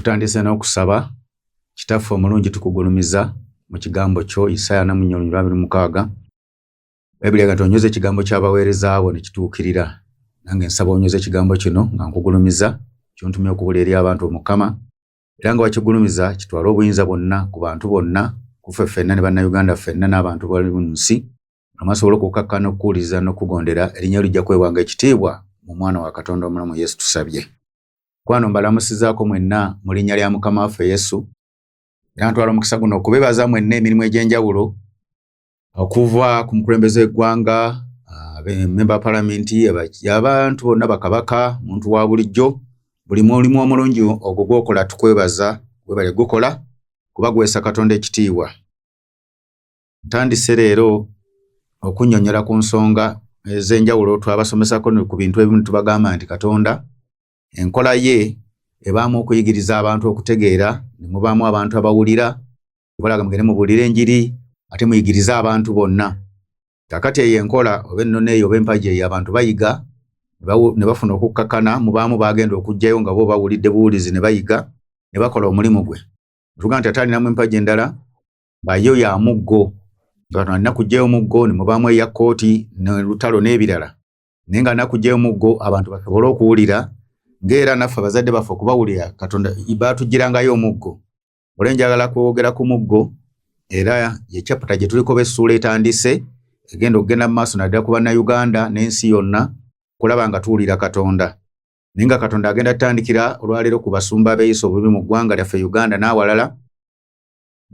tutandise n'okusaba kitaffe omulungi tukugulumiza mu kigambo kyo Isaya 40:26 Bayibuli egamba onyoze ekigambo ky'abaweereza abo ne kituukirira. Nange nsaba onyoze ekigambo kino nga nkugulumiza kyontumye okubula eri abantu Omukama era nga wakigulumiza kitwala obuyinza bwonna ku bantu bonna kuffe ffenna ne bannayuganda ffenna n'abantu bali mu nsi amasobola okukakkana okuwuliriza n'okugondera erinnya lijja kwewanga ekitiibwa mu mwana wa Katonda omulamu Yesu tusabye. Kwano mbalamusizaako mwenna mu linnya lya Mukama waffe Yesu era ntwala omukisa guno okubebaza mwenna emirimu egy'enjawulo okuva ku mukulembeze w'eggwanga memba palamenti abantu bonna bakabaka muntu wa bulijjo buli mulimu omulungi ogwo gwokola tukwebaza webale gukola kuba gwesa Katonda ekitiibwa. Ntandise leero okunnyonnyola ku nsonga ez'enjawulo twabasomesako ku bintu ebimu tubagamba nti Katonda enkola ye ebaamu okuyigiriza abantu okutegeera ne mubaamu abantu abawulira balaga mugende mubuulire enjiri ate muyigirize abantu bonna. Kakati eyo enkola oba ennono eyo oba empagi eyo abantu bayiga ne bafuna okukkakana mubaamu bagenda okugjayo nga bo bawulidde buwulizi ne bayiga ne bakola omulimu gwe. Tuga nti ataalinamu empagi endala bayo ya muggo nga nakugjayo muggo ne mubaamu eya kkooti ne lutalo n'ebirala naye nga nakugjayo muggo abantu basobole okuwulira ng'era naffe abazadde baffe okubawulira Katonda baatuggirangayo omuggo. Olwo njagala kwogera ku muggo era ye chapter gye tuliko bessuula etandise egenda okugenda mu maaso naddala ku bannayuganda n'ensi yonna kulaba nga tuwulira Katonda. Naye nga Katonda agenda tutandikira olwaleero ku basumba abeeyisa obubi mu ggwanga lyaffe Uganda n'awalala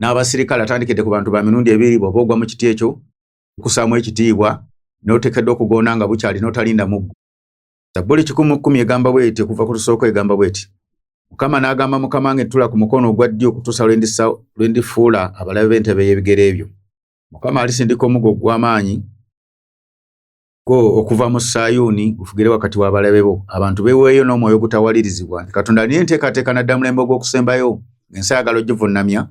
n'abasirikale atandikidde ku bantu ba mirundi ebiri bw'oba ogwa mu kiti ekyo okusaamu ekitiibwa n'oteekeddwa okugonda nga bukyali n'otalinda muggo. Zabbuli 10:10 egamba bw'eti okuva ku lusooka egamba bw'eti Mukama n'agamba Mukama wange ttula ku mukono ogwa ddyo okutuusa lwe ndifuula abalabe b'entebe y'ebigere ebyo. Mukama alisindika omuggo gw'amaanyi okuva mu Sayuuni gufugire wakati w'abalabe bo abantu beeweeyo n'omwoyo ogutawalirizibwa nti Katonda niye nteekateeka naddala mulembe ogw'okusembayo ensi ayagala ogivunnamya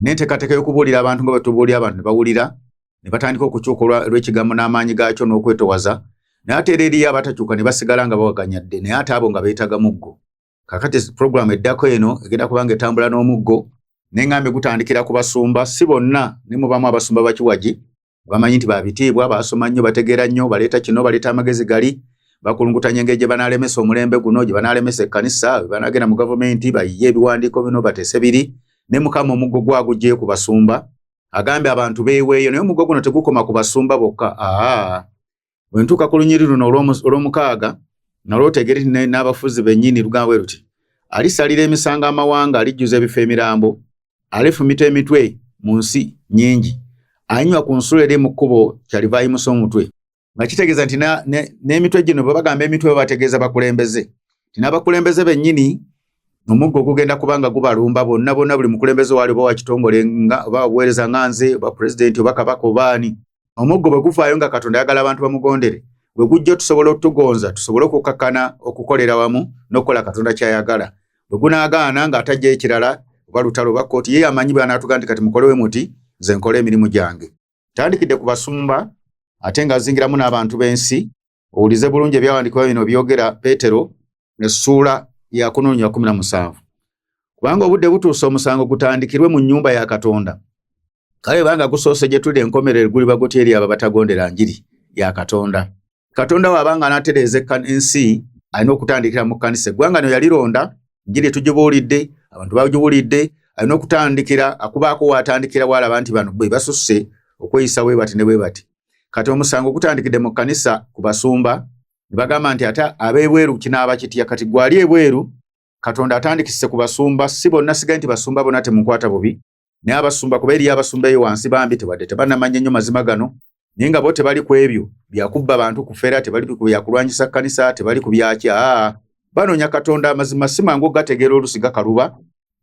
n'enteekateeka y'okubuulira abantu nga bwe tubuulira abantu ne bawulira ne batandika okukyuka olw'ekigambo n'amaanyi gaakyo n'okwetowaza naye ate era eriyo abatakyuka ne basigala nga bawaganyadde naye ate abo nga beetaaga muggo. Kakati programu eddako eno egenda kubanga etambula n'omuggo n'engambe gutandikira ku basumba si bonna ne mubaamu abasumba bakiwagi bamanyi nti babitiibwa basoma nnyo bategeera nnyo baleeta kino baleeta amagezi gali bakulungutanya engeri gye banaalemesa omulembe guno gye banaalemesa ekkanisa banaagenda mu gavumenti bayiye ebiwandiiko bino bateese biri ne Mukama omuggo gwaguggyeyo ku basumba agambe abantu beeweeyo naye omuggo guno tegukoma ku basumba bokka. Bwe ntuuka ku lunyiri luno olw'omukaaga nalwo tegeri n'abafuzi bennyini lugamba bwe luti alisalira emisango amawanga alijjuza ebifo emirambo alifumita emitwe mu nsi nnyingi anywa ku nsulo eri mu kkubo kyaliva ayimusa omutwe nga kitegeeza nti n'emitwe gino bwe bagamba emitwe bategeeza bakulembeze ti n'abakulembeze bennyini omuggo gugenda kubanga gubalumba bonna buli mukulembeze waali oba wakitongole oba wabuweereza nga nze oba pulezidenti oba kabaka obaani omuggo bwe gufaayo nga Katonda ayagala abantu bamugondere bwe gujja tusobole otugonza tusobole okukakkana okukolera wamu n'okukola Katonda kyayagala. Bwe gunaagaana ng'atajja ekirala oba lutalo oba kkooti ye amanyi bw'anaatuga nti kati mukolewe muti nze nkole emirimu gyange. Tandikidde ku basumba ate nga zingiramu n'abantu b'ensi owulize bulungi ebyawandiikibwa bino byogera Peetero essuula ya 4:17 kubanga obudde butuuse omusango gutandikirwe mu nnyumba ya Katonda kale banga gusoose gye tuli enkomerero guliba gutya eri abo batagondera njiri ya Katonda. Katonda wabanga anatereeza ensi alina okutandikira mu kkanisa eggwanga no yalironda njiri tugibuulidde abantu bagibuulidde alina okutandikira akubaako waatandikira waalaba nti bano bwe basusse okweyisa bwe bati ne bwe bati. Kati omusango gutandikidde mu kkanisa ku basumba ne bagamba nti ate ab'ebweru kinaaba kitya kati gwali ebweru Katonda atandikise ku basumba si bonna sigaye nti basumba bonna temukwata bubi naye abasumba kuba eriyo abasumba eyo wansi bambi tebadde tebannamanya nnyo mazima gano naye nga bo tebali ku ebyo byakubba bantu kufera tebali ku byakulwanyisa kkanisa tebali ku byakya banoonya Katonda amazima si mangu gategeera olusi gakaluba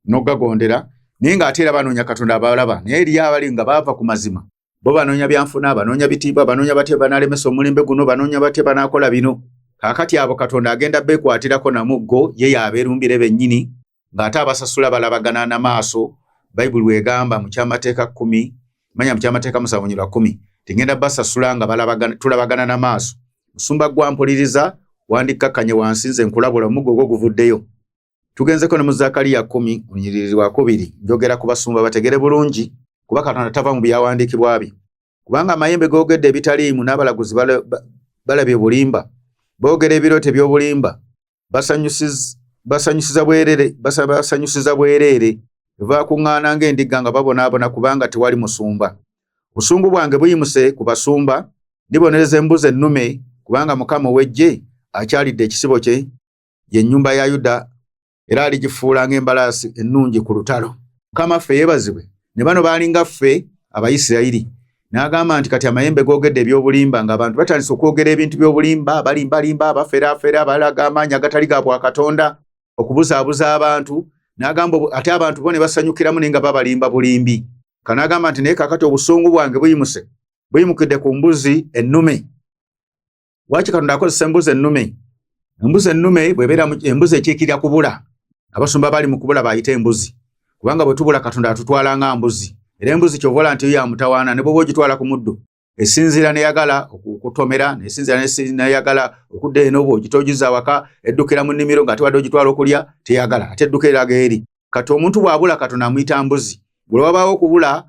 n'ogagondera naye ng'ate era banoonya Katonda abalaba naye eriyo abali nga baava ku mazima bo banoonya byanfuna banoonya bitiibwa banoonya batya banaalemesa omulembe guno banoonya batya banaakola bino. Kaakati abo Katonda agenda beekwatirako na muggo ye y'abeerumbire bennyini ng'ate abasasula balabagana na maaso. Bayibuli wegamba mu kyamateeka 10 manya mu kyamateeka 7:10 tingenda basasula nga tulabagana na maaso. Musumba gwa mpuliriza wandikakkanye wansi nze nkulabula omuggo gwo guvuddeyo Tugenzeko ne mu Zakariya 10 lunyiriri lwa 2 njogera ku basumba bategere bulungi kuba Katonda tava mu byawandiikibwa bye. Kubanga amayembe googedde ebitaliimu n'abalaguzi balabye bulimba. Boogera ebirooto by'obulimba. Basanyusiza bwereere. Bava kuŋŋaana ng'endiga nga babonaabona kubanga tewali musumba. Busungu bwange buyimuse ku basumba, ndibonereza embuzi ennume kubanga Mukama ow'eggye akyalidde ekisibo kye, ye ennyumba ya Yuda, era aligifuula ng'embalaasi ennungi ku lutalo. Mukama ffe yeebazibwe. Ne bano baalinga ffe Abayisirayiri. N'agamba nti kati amayembe googedde eby'obulimba ng'abantu batandise okwogera ebintu by'obulimba, balimbalimba, baferaafera, balaga amaanyi agatali ga bwa Katonda, okubuzaabuza abantu. N'agamba ate abantu bo ne basanyukiramu naye nga babalimba bulimbi. Kanagamba nti naye kakati obusungu bwange buyimukidde ku mbuzi ennume. Lwaki Katonda akozesa embuzi ennume? Embuzi ennume bw'ebeera embuzi ekiikirira kubula. Abasumba bali mu kubula bayita embuzi. Kubanga bwe tubula Katonda atutwala nga mbuzi. Era embuzi ky'ovola nti yo ya mutawaana ne bw'oba ogitwala ku muddo. Esinziira neyagala okutomera, nesinziira neyagala okudda eno bw'ogitogiza waka, eddukira mu nnimiro ng'ate wadde ogitwala okulya teyagala, ate eddukira eraga eri. Kati omuntu bw'abula Katonda amuyita mbuzi. Bwe wabaawo okubula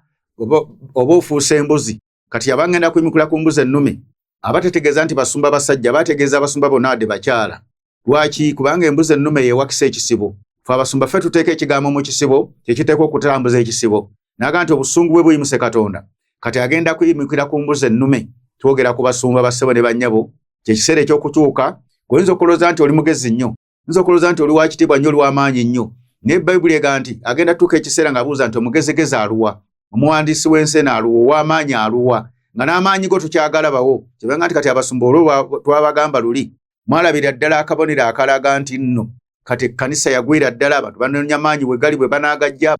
oba ofuuse embuzi. Kati yaba ngenda kuyimukira ku mbuzi ennume. Abategeeza nti basumba basajja, bategeeza abasumba bonna wadde bakyala. Lwaki? Kubanga embuzi ennume yeewakisa ekisibo. Ffe abasumba ffe tuteeka ekigambo mu kisibo, kye kiteekwa okutambuza ekisibo. N'agamba nti obusungu bwe buyimuse Katonda. Kati agenda kuyimukira ku mbuzi ennume. Twogera ku basumba bassebo ne bannyabo. Kye kiseera eky'okukyuka. Oyinza okulowooza nti oli mugezi nnyo. Oyinza okulowooza nti oli wa kitiibwa nnyo, oli w'amaanyi nnyo. Naye Bayibuli egamba nti agenda tuuka ekiseera ng'abuuza nti omugezigezi aluwa, omuwandiisi w'ensene aluwa, ow'amaanyi aluwa, nga n'amaanyi go tukyagalabawo. Kyebanga nti kati abasumba olwo twabagamba luli mwalabira ddala akabonero akalaga nti nno kati ekkanisa yagwira ddala, abantu banoonya maanyi we gali bwe banaagajja.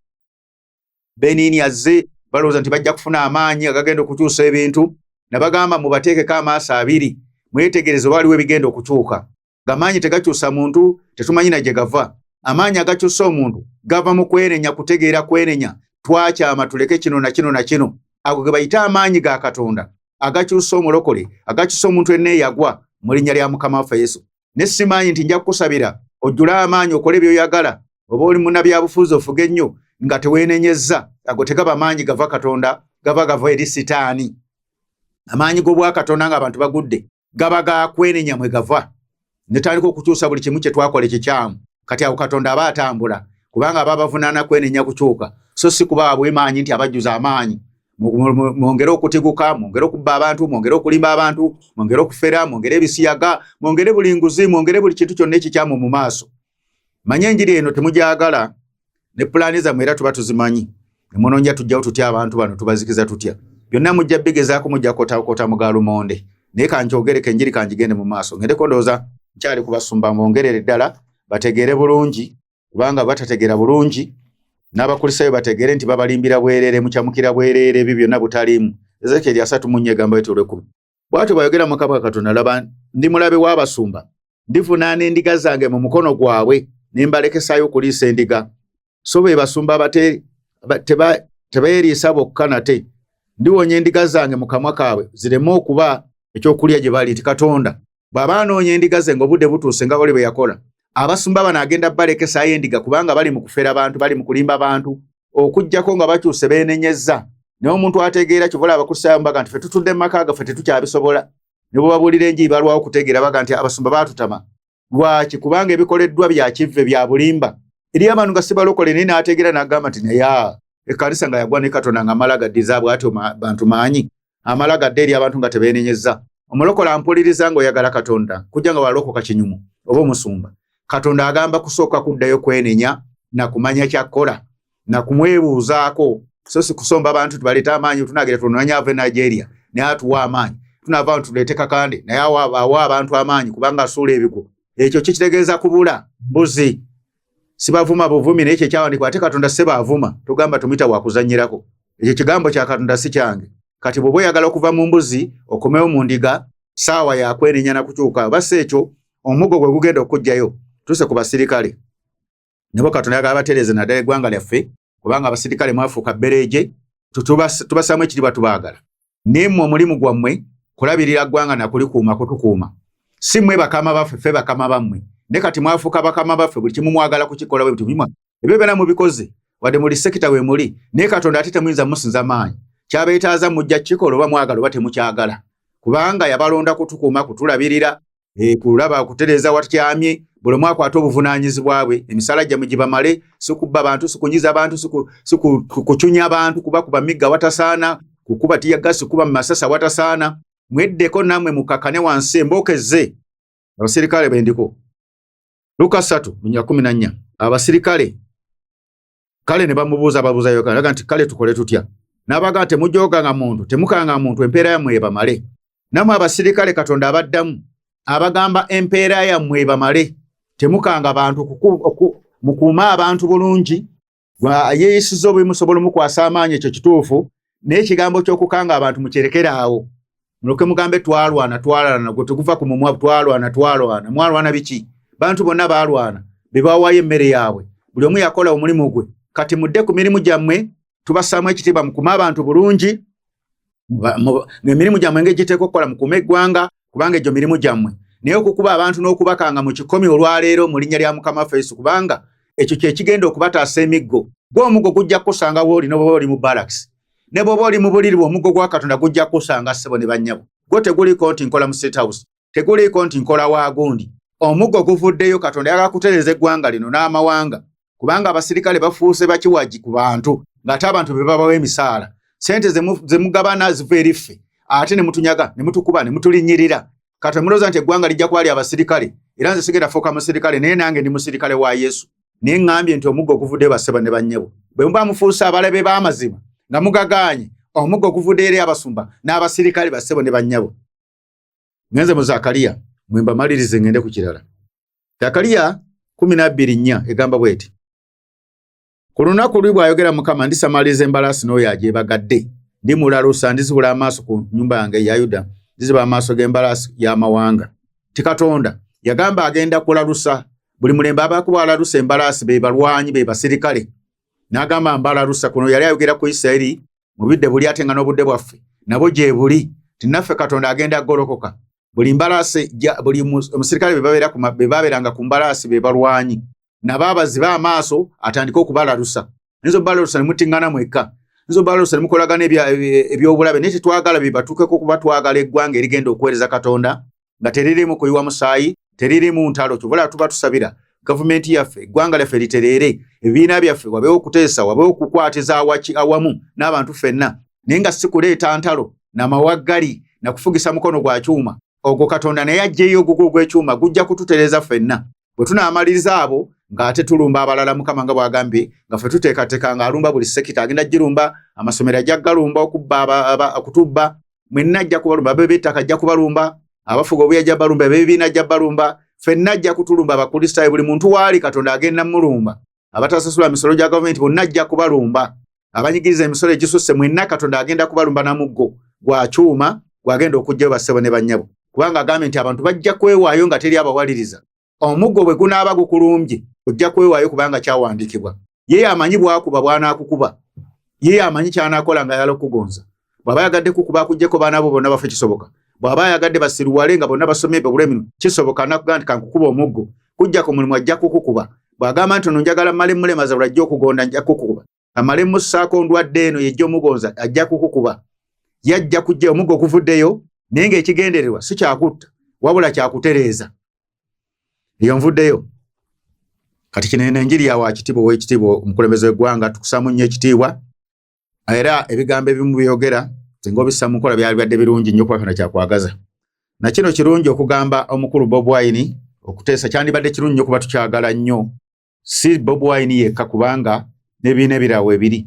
Beniini azze balowooza nti bajja kufuna amaanyi agagenda okukyusa ebintu. Nabagamba mubateekeko amaaso abiri, mwetegereze waliwo ebigenda okukyuka. Ng'amaanyi tegakyusa muntu, tetumanyi na gye gava. Amaanyi agakyusa omuntu gava mu kwenenya, kutegeera kwenenya. Twakyama tuleke kino na kino na kino. Ago ge bayita amaanyi ga Katonda agakyusa omulokole, agakyusa omuntu enneeyagwa mu linnya lya Mukama waffe Yesu. Ne simanyi nti nja kukusabira ojjule amaanyi okole by'oyagala, oba oli munnabyabufuzi ofuge ennyo nga teweenenyezza. Ago tegaba maanyi gava Katonda, gava eri Sitaani. Amaanyi g'obwa Katonda ng'abantu bagudde gaba ga kwenenya mwe gava. Ne tandika okukyusa buli kimu kye twakola ekikyamu. Kati awo Katonda aba atambula kubanga aba bavunaana kwenenya kukyuka, so si kuba abw'emaanyi nti abajjuza amaanyi. Mwongere okutiguka, mwongere okubba abantu, mwongere okulimba abantu, mwongere okufera, mwongere ebisiyaga, mwongere buli nguzi, mwongere buli kintu kyonna ekikyamu mu maaso. Manye enjiri eno temugyagala, ne pulaani zammwe era tuba tuzimanyi. Ne munoonya tujjawo tutya abantu bano, tubazikiza tutya. Byonna mujja bigezaako, mujja kotaakota mu gaalumonde. Naye kanjogereko enjiri kanjigende mu maaso. Ngendeko ndowooza nkyali kubasumba mwongerere ddala bategeere bulungi, kubanga batategeera bulungi n'abakulisaayo bategeere nti babalimbira bwereere, mukyamukira bwereere, ebyo byonna butaliimu. Ezekyeri 3:10. Bw'atyo bw'ayogera Mukama Katonda, laba ndi mulabe w'abasumba, ndivunaana endiga zange mu mukono gwabwe ne mbalekesaayo okuliisa endiga. So be basumba tebeeriisa bokka nate. Ndiwonya endiga zange mu kamwa kaabwe zireme okuba ekyokulya gye bali. Nti Katonda bw'aba anoonya endiga ze ng'obudde butuuse nga bwe yakola, abasumba bano agenda balekesaayo endiga kubanga bali mu kufera abantu, bali mu kulimba abantu, okuggyako nga bakyuse beenenyezza. Naye omuntu ategeera kivola abakulisaayo mbaga nti ffe tutudde mu maka gaffe tetukyabisobola. Ne bwe babuulira enjiri balwawo okutegeera baga nti abasumba baatutama. Lwaki? Kubanga ebikoleddwa bya kivve bya bulimba. Eri abantu nga si balokole, naye n'ategeera n'agamba nti naye ekkanisa nga yagwa ne Katonda ng'amala gaddiza bw'atyo bantu maanyi, amala gadde eri abantu nga tebeenenyezza. Omulokole ampuliriza ng'oyagala Katonda, kujja nga walokoka kinyumu oba omusumba. Katonda agamba kusooka kuddayo kwenenya na kumanya kyakkola na kumwebuuzaako, so si kusomba abantu tubaleeta amaanyi tunaagera tunoonya ave Nigeria naye atuwa amaanyi, tunaava abantu tuleete kakande naye awa abantu amaanyi kubanga asuula ebigo. Ekyo kitegeeza kubula mbuzi. Sibavuma buvumi, naye ekyo kyawandikwa ate Katonda se baavuma tugamba tumuyita wakuzannyirako. Ekyo kigambo kya Katonda si kyange. Kati bw'oba oyagala okuva mu mbuzi okomewo mu ndiga, saawa yakwenenya na kukyuka. Basi ekyo omugo gwe gugenda okujjayo. Tuse ku basirikale. Nebo Katonda yagala batereeze naddala eggwanga lyaffe, kubanga abasirikale mwafuuka bbereeje, tubasaamu ekitiibwa tubaagala. Naye mmwe omulimu gwammwe kulabirira ggwanga na kulikuuma kutukuuma. Si mmwe bakama baffe, ffe bakama bammwe. ne kati mwafuuka bakama baffe buli kimu mwagala kukikola bwe bitumimwa ebyo byonna mubikoze wadde muli sekita we muli naye Katonda ate temuyinza musinza maanyi kyabeetaaza mujja kikola oba mwagala oba temukyagala kubanga yabalonda kutukuuma kutulabirira kulaba kutereeza watyamye buli mwaka akwata obuvunaanyizibwa bwe emisala gyammwe gibamale si kubba bantu si kunyiza bantu si kucunya abantu kuba kuba migga watasaana kukuba tiyagasi kuba masasa watasaana mweddeko nammwe mukakane wansi embookeze abasirikale bendiko Luka 3:14 abasirikale kale ne bamubuuza babuuza Yokaana nti kale tukole tutya n'abaga temujoganga muntu temukanga muntu empeera yammwe ebamale namwe abasirikale Katonda abaddamu abagamba empeera yammwe ebamale temukanga bantu mukuuma abantu bulungi yeeyisiza obubimusobola mukwasa amaanyi ekyo kituufu naye ekigambo ky'okukanga abantu mukyerekera awo muloke mugambe twalwana gwe teguva ku mumwa twalwana mwalwana biki bantu bonna baalwana be bawaayo emmere yaabwe buli omu yakola omulimu gwe kati mudde ku mirimu gyammwe tubassaamu ekitiibwa mukuuma abantu bulungi emirimu gyammwe ng'egiteeka okukola mukuuma eggwanga kubanga egyo mirimu gyammwe naye okukuba abantu n'okubakanga mu kikomi olwaleero mu linnya lya Mukama waffe Yesu kubanga ekyo kye kigenda okubataasa emiggo gw'omuggo gujja kukusanga bw'oli n'oba oli mu barracks ne bw'oba oli mu buliri omuggo gwa Katonda gujja kukusanga ssebo ne bannyabo gwo teguliiko nti nkola mu State House teguliiko nti nkola wa gundi omuggo guvuddeyo Katonda yagala kutereeza eggwanga lino n'amawanga kubanga abasirikale bafuuse bakiwaji ku bantu ng'ate abantu be babawa emisaala sente ze mugabana ziva eri ffe ate ne mutunyaga ne mutukuba ne mutulinnyirira Katonda mulowooza nti eggwanga lijja kuba lya basirikale era nze sigenda fuuka musirikale naye nange ndi musirikale wa Yesu naye ŋŋambye nti omuggo guvuddeyo bassebo ne bannyabo bwe muba mufuuse abalabe b'amazima nga mugagaanye omuggo guvuddeyo eri abasumba n'abasirikale bassebo ne bannyabo ngenze mu Zakaliya mwe mbamalirize ngende ku kirala Zakaliya 12:4 egamba bweti ku lunaku lwi bw'ayogera Mukama ndisamaliza embalaasi n'oyo agyebagadde ndimulalusa ndizibula amaaso ku nnyumba yange ya Yuda ndiziba amaaso g'embalaasi y'amawanga ti Katonda yagamba agenda kulalusa buli mulembe abakuba alalusa embalaasi be balwanyi be basirikale n'agamba mbalalusa kuno yali ayogera ku Isirayiri mu budde buli ate nga n'obudde bwaffe nabo gye buli tinaffe Katonda agenda golokoka buli mbalaasi buli omusirikale be babeeranga ku mbalaasi be balwanyi nabo abaziba amaaso atandika okubalalusa nizo balalusa ne mutingana mwekka nizo balalusa ne mukolagana ebyobulabe naye tetwagala be batuukeko kuba twagala eggwanga erigenda okuweereza Katonda nga teririmu kuyiwa musaayi teririmu ntalo kyobula tuba tusabira gavumenti yaffe eggwanga lyaffe litereere ebibiina byaffe wabeewo okuteesa wabeewo okukwatiza awamu n'abantu ffenna naye nga si kuleeta ntalo n'amawaggali na kufugisa mukono gwa kyuma ogwo Katonda naye aggyeyo ogwo gw'ekyuma gujja kututereeza ffenna bwe tunaamaliriza abo ng'ate tulumba abalala Mukama nga bw'agambye nga ffe tuteekateeka ng'alumba buli sekita agenda girumba amasomero ajja galumba okutubba mwenna ajja kubalumba abe b'ettaka ajja kubalumba abafuga obuya ajja balumba ebibiina ajja balumba ffenna ajja kutulumba abakristaayo buli muntu waali Katonda agenda mulumba abatasasula misolo gya gavumenti bonna ajja kubalumba abanyigiriza emisolo egisusse mwenna Katonda agenda kubalumba namuggo gwa kyuma gwagenda okujjayo bassebo ne bannyabo kubanga agambye nti abantu bajja kwewaayo nga teri abawaliriza omuggo bwe gunaaba gukulumbye ojja kwewaayo kubanga kyawandiikibwa ye amanyi bwakuba bwanaakukuba ye amanyi kyanaakola nga yala okugonza bw'aba yagadde kukuba akugyeko baana bo bonna bafe kisoboka bw'aba yagadde basiruwale nga bonna basomye bulemiru kisoboka nakugaa nti kankukuba omuggo kujja ku mulimu ajja kukukuba bw'agamba nti ono njagala mmale mulemaza bulajja okugonda njja kukukuba amale mussaako ndwadde eno yejja omugonza ajja kukukuba yajja kujja omuggo guvuddeyo naye ng'ekigendererwa si kyakutta wabula kyakutereeza eyo nvuddeyo kati kino enjiri ya wakitiibwa ow'ekitiibwa omukulembeze w'eggwanga tukusaamu nnyo ekitiibwa era ebigambo ebimu byogera singa obissa mu nkola byali bidde birungi nnyo kuba kyakwagaza na kino kirungi okugamba omukulu Bobi Wine okuteesa kyandibadde kirungi nnyo kuba tukyagala nnyo si Bobi Wine yekka kubanga n'ebibiina ebirala ebiri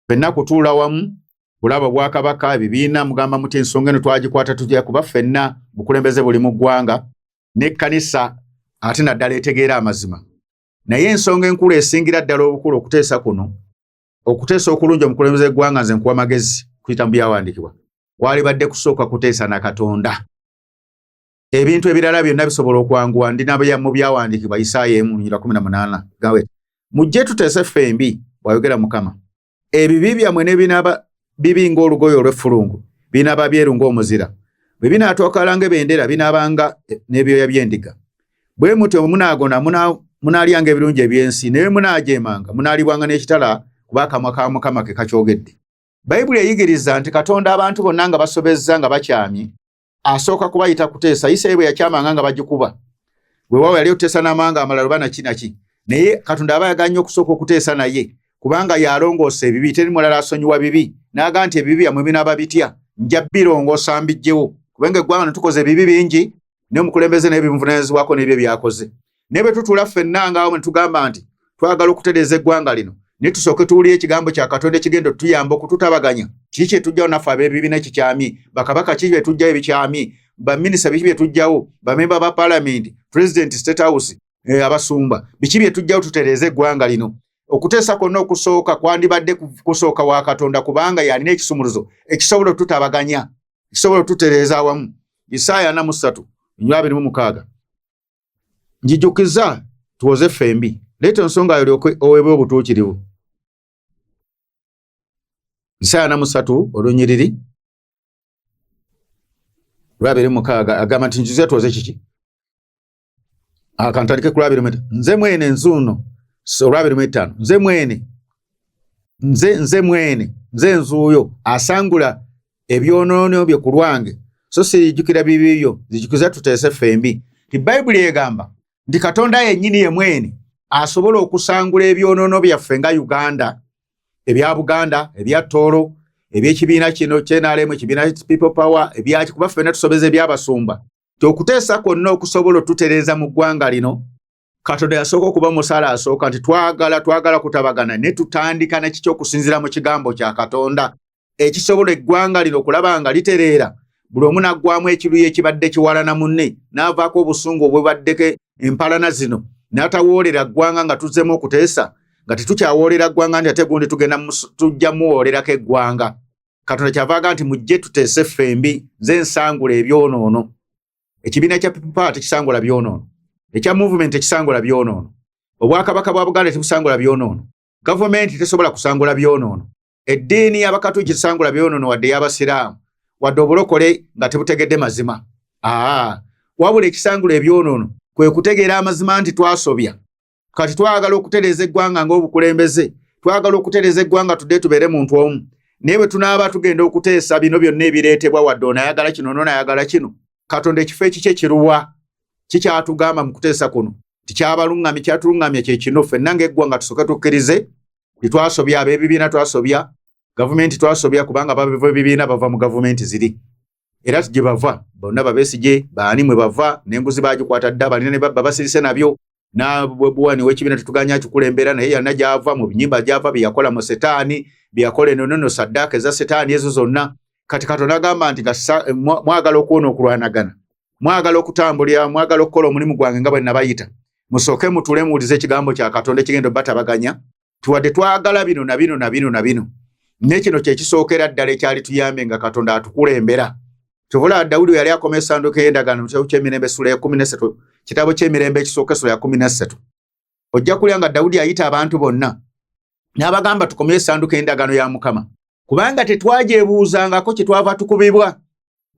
ffenna kutuula wamu kulaba Bwakabaka ebibiina mugamba muti ensonga eno twagikwata tutya kuba ffenna bukulembeze buli mu ggwanga n'ekkanisa ate naddala etegeera amazima naye ensonga enkulu esingira ddala obukulu okuteesa kuno okuteesa okulungi omukulembeze w'eggwanga nze nkuwa magezi kuyita mu byawandiikibwa walibadde kusooka kuteesa na Katonda ebintu ebirala byonna bisobola okwanguwa ndi mu byawandiikibwa Isaaya 1:18 gawe mujje tuteese ffembi bw'ayogera Mukama ebibi byammwe n'ebinaaba bibi ng'olugoye olw'effulungu binaaba byeru ng'omuzira bwe binaatookalanga ebendera binaabanga n'ebyoya by'endiga bwe mutyo munagona munalyanga ebirungi ebyensi naye munajemanga munalibwanga n'ekitala kuba akamwa ka Mukama ke kakyogedde. Bayibuli eyigiriza nti Katonda abantu bonna nga basobezza nga bakyamye asooka kubayita kuteesa. Isayi bwe yakyamanga nga bagikuba bwe wawe yali okuteesa n'amanga amalala bana kinaki naye Katonda aba yaganya okusooka okuteesa naye kubanga yalongoosa ebibi teri mulala asonyiwa bibi n'aga nti ebibi yamwe binaaba bitya nja birongoosa mbijjewo kubanga eggwanga ne tukoze ebibi bingi n'omukulembeze n'ebinvunaanyizibwako n'ebyo byakoze. Ne bwe tutula ffenna ngaawo ne tugamba nti twagala okutereeza eggwanga lino ne tusooke tuwulire ekigambo kya Katonda ekigenda tutuyamba okututabaganya kiki kye tujjawo naffe ab'ebibi n'ekikyami bakabaka kiki bye tujjawo ebikyami baminisita biki bye tujjawo bamemba ba paalamenti president state house abasumba biki bye tujjawo tutereeze eggwanga lino. Okuteesa kwonna okusooka kwandibadde kusooka wa Katonda kubanga yalina ekisumuluzo ekisobola otutabaganya ekisobola otutereeza awamu. Isaaya 43:26 njijjukiza tuwoze ffembi leeta ensonga yolyoke oweebwe obutuukirivu. Isaaya 43:26 agamba nti njuze tuwoze kiki akantandike ku 25 nze mwene nzuuno 25 nze mwene nze nzuuyo asangula ebyonoono bye ku lwange so sijjukira bibibyo zijjukiza tuteese ffembi. Ti Bayibuli egamba nti Katonda yennyini ye mwene asobola okusangula ebyonoono byaffe nga Uganda ebya Buganda ebya Tooro ebyekibiina kino kyenaalemu ekibiina People Power ebyaki kuba ffenna tusobeza ebyabasumba okuteesa kwonna okusobola otutereeza mu ggwanga lino. Katonda yasooka okuba musala asooka nti twagala kutabagana ne tutandika nekiki okusinzira mu kigambo kya Katonda ekisobola eggwanga lino okulaba nga litereera buli omu naggwamu ekiruyi ekibadde kiwalana munne n'avaako obusungu obwebaddeko empalana zino n'atawoolera ggwanga nga tuzzemu okuteesa nga tetukyawoolera ggwanga nti ate gundi tujja muwoolerako eggwanga. Katonda kyavaaga nti mujje tuteese ffembi nze nsangula ebyonoono. Ekibiina kya People Power tekisangula byonoono ekya movement tekisangula byonoono obwakabaka bwa Buganda tebusangula byonoono gavumenti tesobola kusangula byonoono eddiini y'Abakatoliki tesangula byonoono wadde y'Abasiraamu wadde obulokole nga tebutegedde mazima. Wabula ekisangula ebyonoono kwe kutegeera amazima nti twasobya kati twagala okutereeza eggwanga ng'obukulembeze twagala okutereeza eggwanga tudde tubeere muntu omu naye bwe tunaaba tugenda okuteesa bino byonna ebireetebwa wadde onayagala kino n'onayagala kino Katonda ekifo ekikye kiruwa kikyatugamba mu kuteesa kuno tikyabalungamye kyatulungamye kye kino ffenna ng'eggwanga tusooke tukkirize titwasobya ab'ebibiina twasobya gavumenti twasobya kubanga bava ebibiina bava mu gavumenti ziri era gye bava bonna Babesigye baani mwe bava n'enguzi baagikwata dda balina ne babba basirise nabyo n'abwebuwani w'ekibiina tetuganya kikulembera naye yonna gyava mu binyimba gyava bye yakola mu setaani bye yakola enono saddaaka eza setaani ezo zonna. Kati Katonda agamba nti mwagala okuwona okulwanagana mwagala okutambulira mwagala okukola omulimu gwange nga bwe nabayita musooke mutule muwulize ekigambo kya Katonda ekigenda batabaganya tuwadde twagala bino na bino na bino na bino n'ekino kye kisookera ddala ekyali tuyambe nga Katonda atukulembera. Tubula Dawudi yali akoma essanduuko y'endagaano mu kitabo ky'Emirembe sula ya 13 kitabo ky'Emirembe ekisooka sula ya 13 ojja kulya nga Dawudi ayita abantu bonna n'abagamba tukomye essanduuko y'endagaano ya Mukama kubanga tetwagyebuuzangako kye twava tukubibwa.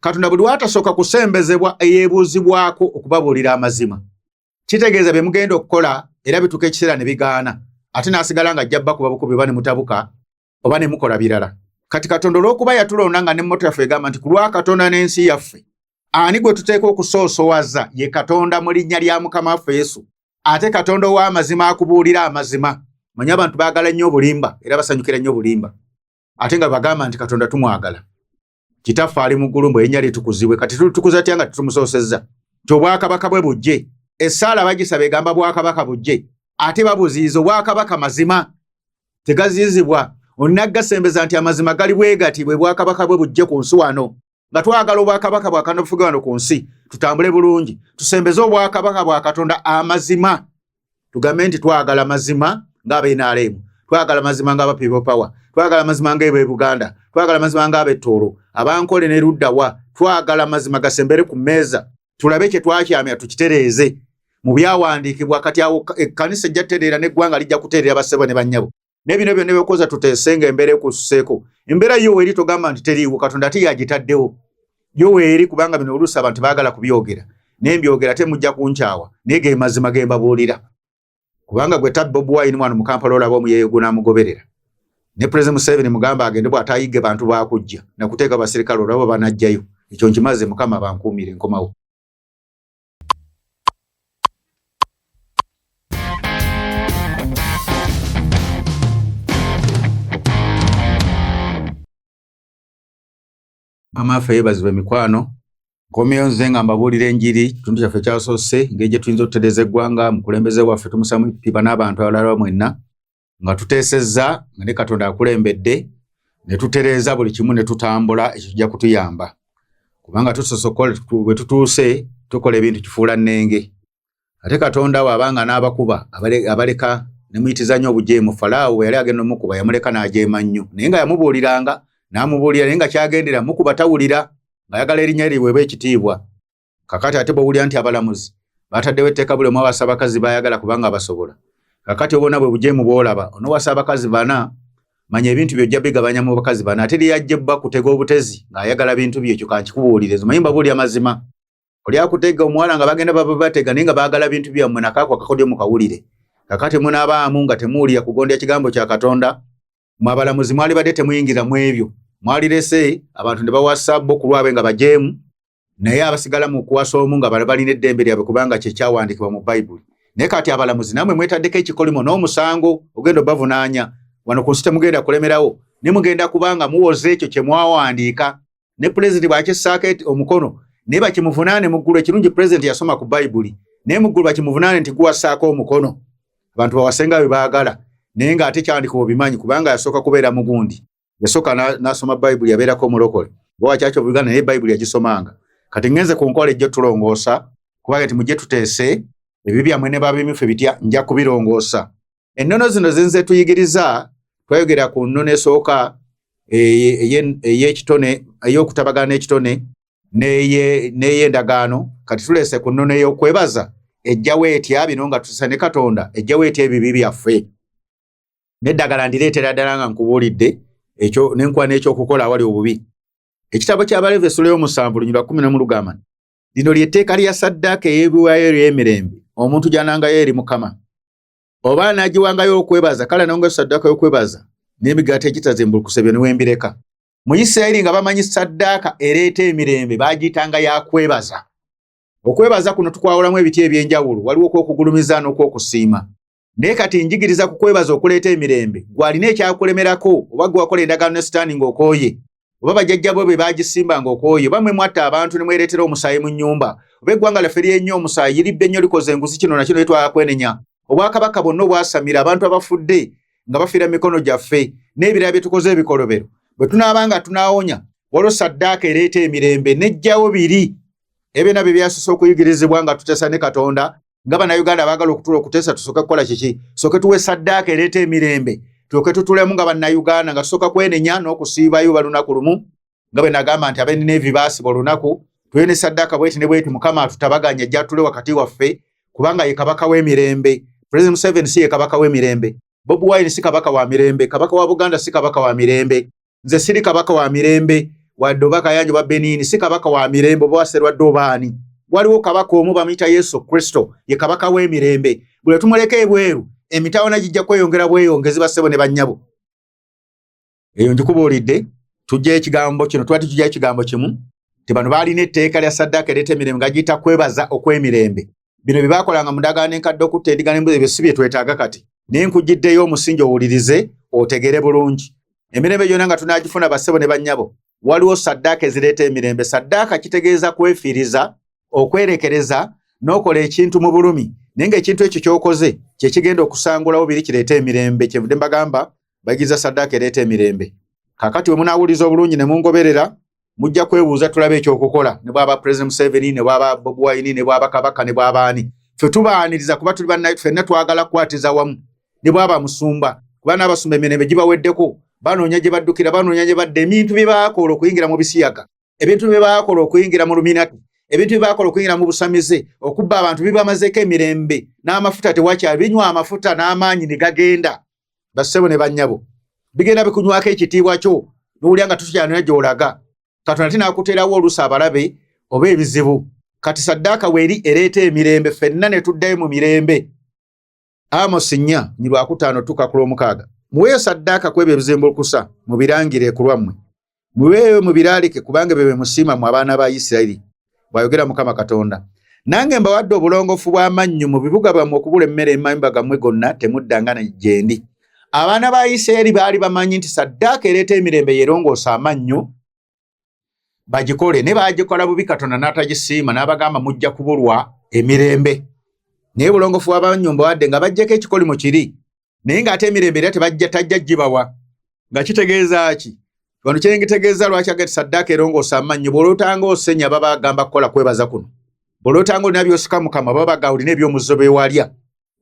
Katonda buli lwatasooka kusembezebwa eyeebuuzibwako okubabuulira amazima kitegeeza bye mugenda okukola era bituuka ekiseera ne bigaana ate n'asigala nga ajja bakuba bukubibwa ne mutabuka oba ne mukola birala. Kati Katonda olw'okuba yatulonda nga n'emmoto yaffe egamba nti ku lwa Katonda n'ensi yaffe ani gwe tuteeka okusoosowaza ye Katonda mu linnya lya Mukama waffe Yesu ate Katonda ow'amazima akubuulira amazima. Manyi abantu baagala nnyo obulimba era basanyukira nnyo obulimba ate nga bagamba nti Katonda tumwagala. Kitaffe ali mu ggulu mbu erinnya lye litukuzibwe kati tulitukuza tya nga tutumusoosezza nti obwakabaka bwe bujje. Essaala bagisaba egamba bwakabaka bujje ate babuziyiza obwakabaka mazima tegaziyizibwa. Onnaggasembeza nti amazima gali bwe gati bwe bwakabaka bwe bujje ku nsi wano nga twagala obwakabaka bwa Katonda bufuge wano ku nsi tutambule bulungi tusembeze obwakabaka bwa Katonda amazima tugambe nti twagala mazima ng'ab'NRM twagala mazima ng'aba People Power twagala mazima ng'ebwe Buganda twagala mazima ng'ab'e Tooro abankole ne luddawa twagala mazima gasembere ku mmeeza tulabe kye twakyamya tukitereeze mu byawandiikibwa kati awo ekkanisa ejja kutereera n'eggwanga lijja kutereera bassebo ne bannyabo n'ebino byonna ebyokoza tuteesenga embeera ekususeeko embeera yo weeri togamba nti teriiwo Katonda ate yagitaddewo yo weeri kubanga bino oluusi abantu baagala kubyogera nembyogera ate mujja kunchawa nege mazima gemba bulira kubanga gwe tabbo Bobi Wine mwana mu Kampala olaba omuyeguna mugoberera ne President Museveni mugamba agende bwatayige bantu bakujja na kuteeka basirikalo olaba banajjayo ekyo nkimaze mukama bankumire nkomawo. Amafe yebazibwe mikwano komyo nze nga mbabulira enjiri tundu kyaffe kyasose ngeje tuyinza okutereeza eggwanga mukulembeze waffe tumusamu pipa n'abantu abalala mwenna nga tuteesezza nga ne Katonda akulembedde ne tutereeza buli kimu ne tutambula ekyo kijja kutuyamba kubanga tusosokola bwe tutuuse tukola ebintu kifuula nnenge ate Katonda wabanga n'abakuba abaleka ne muyitizanya obujeemu Falaawo bwe yali agenda omukuba yamuleka n'ajeema nnyo naye nga yamubuuliranga n'amubuulira naye nga kyagendera mukuba tawulira ng'ayagala erinnya lye liweebwe ekitiibwa. Kakati ate bw'owulira nti abalamuzi bataddewo etteeka buli omu awasa abakazi bayagala kubanga basobola. Kakati obona bwe bujeemu bw'olaba onowasa abakazi bana manya ebintu by'ojja bigabanya mu bakazi bana ate lyajja ebba kutega obutezi ng'ayagala bintu bye ekyo kankikubuulire zimanyi mbabuulira mazima. Oli akutega omuwala nga bagenda batega naye nga baagala bintu byammwe nakaako akakodyo mukawulire. Kakati munaabaamu nga temuwulira kugondya kigambo kya Katonda mu abalamuzi mwali badde temuyingira mu ebyo. Mwalirese abantu ne bawasa bo kulwabe nga bajeemu naye abasigala mu kuwasa omu nga balina eddembe lyabwe kubanga kye kyawandiikibwa mu Bayibuli. Naye kati abalamuzi namwe mwetaddeko ekikolimo n'omusango ogenda obavunaanya wano ku nsi temugenda kulemerawo ne mugenda kubanga muwoze ekyo kye mwawandiika ne pulezidenti bw'akissaako omukono naye bakimuvunaane mu ggulu. Ekirungi pulezidenti yasoma ku Bayibuli naye mu ggulu bakimuvunaane nti guwassaako omukono abantu bawasenga bye baagala naye ng'ate kyandikibwa obimanyi kubanga yasooka kubeera mugundi. Yasooka n'asoma Bayibuli yabeerako omulokole bwa Church of Uganda naye Bayibuli yagisomanga. Kati ngenze ku nkola ejjo tulongoosa kubanga nti mujje tuteese ebyo byammwe ne babimifu bitya nja kubirongoosa. Ennono zino zenze tuyigiriza twayogera ku nnono esooka ey'ekitone ey'okutabagana n'ekitone n'ey'endagaano. Kati tuleese ku nnono ey'okwebaza ejjawo etya bino nga tusa ne Katonda ejjawo etya ebibi byaffe n'eddagala ndireetera ddala nga nkubuulidde ekyo n'enkuba n'ekyokukola awali obubi. Ekitabo ky'Abaleevi essula y'omusanvu lunyirwa 10 lugamba lino ly'etteeka lya ssaddaaka ey'ebiwaayo eby'emirembe omuntu gy'anangayo eri Mukama oba anaagiwangayo okwebaza kale anongayo ssaddaaka y'okwebaza n'emigaati egitazimbulukuse byo ne wembireka. Mu Isirayiri nga bamanyi ssaddaaka ereeta emirembe baagiyitanga ya kwebaza. Okwebaza kuno tukwawulamu ebiti eby'enjawulo waliwo okw'okugulumiza n'okw'okusiima. Naye kati njigiriza ku kwebaza okuleeta emirembe gw'alina ekyakulemerako oba gwe wakola endagaano ne Sitaani ng'okooye oba bajjajja bo be baagisimba ng'okooye oba mwe mwatta abantu ne mwereetera omusaayi mu nnyumba oba eggwanga lyaffe ly'ennyo omusaayi libbe nnyo likoze enguzi kino na kino litwala kwenenya obwakabaka bonna obwasamira abantu abafudde nga bafiira mikono gyaffe n'ebirala bye tukoze ebikolobero bwe tunaabanga tunaawonya waliwo ssaddaaka ereeta emirembe n'ejjawo biri ebyo nabyo byasose okuyigirizibwa nga tutesa ne Katonda nga bannayuganda baagala okutula okuteesa tusooke kukola kiki sooke tuwe ssaddaaka ereeta emirembe tulyoke tutulemu nga bannayuganda nga tusooka kwenenya n'okusiibayo balunaku lumu nga bwe nagamba nti ab'Nineevi baasiba olunaku tuwe ne ssaddaaka bweti ne bweti Mukama atutabaganya ajja tule wakati waffe kubanga ye kabaka w'emirembe. President Museveni si ye kabaka w'emirembe. Bobi Wine si kabaka wa mirembe. Kabaka wa Buganda si kabaka wa mirembe. Nze siri kabaka wa mirembe. Wadde oba Kayanja oba Benin si kabaka wa mirembe oba Waserwadde obaani. Waliwo kabaka omu bamuyita Yesu Kristo ye kabaka w'emirembe. Bwe tumuleka ebweru emitawana gijja kweyongera bweyongezi bassebo ne bannyabo. Eyo ndikubuulidde tujja ekigambo kino twali tujja ekigambo kimu ti bano baalina etteeka lya ssaddaaka ereeta emirembe nga giyita kwebaza okw'emirembe. Bino bye baakolanga mu ndagaano enkadde okutta endiga n'embuzi ebyo si bye twetaaga kati naye nkujjiddeyo omusingi owulirize otegere bulungi. Emirembe gyonna nga tunaagifuna bassebo ne bannyabo waliwo ssaddaaka ezireeta emirembe. Ssaddaaka kitegeeza kwefiiriza okwerekereza n'okola ekintu mu bulumi naye ng'ekintu ekyo ky'okoze kye kigenda okusangulawo biri kireeta emirembe. Kyevudde mbagamba bayigiza ssaddaaka ereeta emirembe. Kaakati bwe munaawuliza obulungi ne mungoberera mujja kwebuuza tulabe ekyokukola ne bwaba President Museveni ne bwaba Bobi Wine ne bwaba kabaka ne bwabaani. Ffe tubaaniriza kuba tuli bannayittu ffenna twagala kukwatiza wamu ne bwaba musumba kuba n'abasumba emirembe gibaweddeko banoonya gye baddukira banoonya gye badda ebintu bye baakola okuyingira mu bisiyaga ebintu bye baakola okuyingira mu luminati ebintu bye baakola okuyingira mu busamize okubba abantu bibamazeeko emirembe n'amafuta tewakyali binywa amafuta n'amaanyi ne gagenda bassebo ne bannyabo bigenda bikunywako ekitiibwa kyo n'owulira nga tukyalina gy'olaga Katonda ate n'akuteerawo oluusi abalabe oba ebizibu kati saddaaka weeri ereeta emirembe ffenna ne tuddayo mu mirembe. Amos 4:5 tukakula 6 muweeyo saddaaka kwebyo ebizimbulukusa mubirangire ku lwammwe muweeyo mubiraalike kubanga bye musiima mu abaana ba Isirayiri bw'ayogera Mukama Katonda. Nange mbawadde obulongoofu bw'amannyo mu bibuga bwammwe okubula emmere emmanyumba gammwe gonna temuddanga gye ndi. Abaana ba Isirayiri baali bamanyi nti saddaaka ereeta emirembe yerongoosa amannyo bagikole ne bagikola bubi Katonda n'atagisiima n'abagamba mujja kubulwa emirembe. Naye bulongoofu bw'amannyo mbawadde nga bajjako ekikolimo kiri naye ng'ate emirembe era tajja gibawa nga kitegeeza ki? Wano kyengitegeeza lwaki agati saddaaka erongoosa amannyo bw'olootanga osenya baba bagamba kukola kwebaza kuno. Bw'olootanga olina by'osika Mukama baba bagamba olina eby'omuzizo byewalya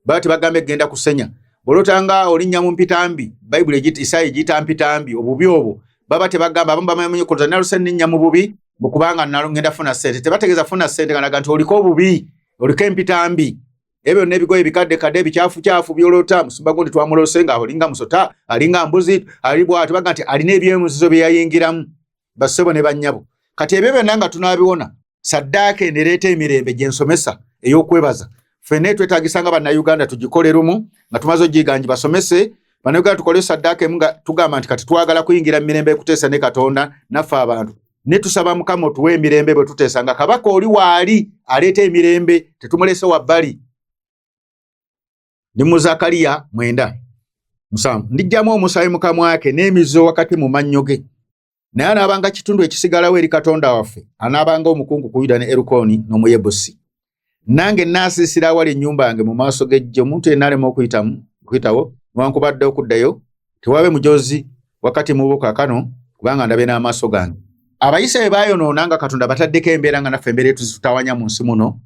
baba tebagamba egenda kusenya. Bw'olootanga olinnya mu mpitambi Bayibuli Isaya egiyita mpitambi obubi obwo baba tebagamba abamu bamanyi koza naluse ninnya mu bubi bukubanga ngenda funa ssente. Tebategeeza funa ssente nga nti oliko obubi oliko empitambi. Ebyo n'ebigoye bikadde bikyafu by'oloota musumba gundi twamulose nga olinga musota alinga mbuzi ali bw'atyo baga nti alina eby'omuzizo bye yayingiramu bassebo ne bannyabo. Kati ebyo byonna nga tunaabiwona saddaaka enereeta emirembe gye nsomesa ey'okwebaza ffenna twetaagisanga bannayuganda tugikole lumu nga tumaze ogiyiga basomese bannayuganda tukole saddaaka emu nga tugamba nti kati twagala kuyingira mirembe kuteesa ne Katonda naffe abantu ne tusaba Mukama otuwe emirembe bwe tuteesa nga kabaka oli waali aleeta emirembe tetumulese wabbali. Ndi mu Zakariya 9:7 ndijjamu omusaayi mu kamwa ke n'emizizo wakati mu mannyo ge naye anaabanga kitundu ekisigalawo eri Katonda waffe anaabanga omukungu ku Yuda ne Erukoni n'Omuyebusi. Nange naasiisira awali ennyumba yange mu maaso g'eggye omuntu yenna alema okuyitawo newankubadde okuddayo tewaabe mujozi wakati mu bo kaakano kubanga ndabe n'amaaso gange. Abayisirayiri baayonoona nga Katonda bataddeko embeera nga naffe embeera etuzitawanya mu nsi muno.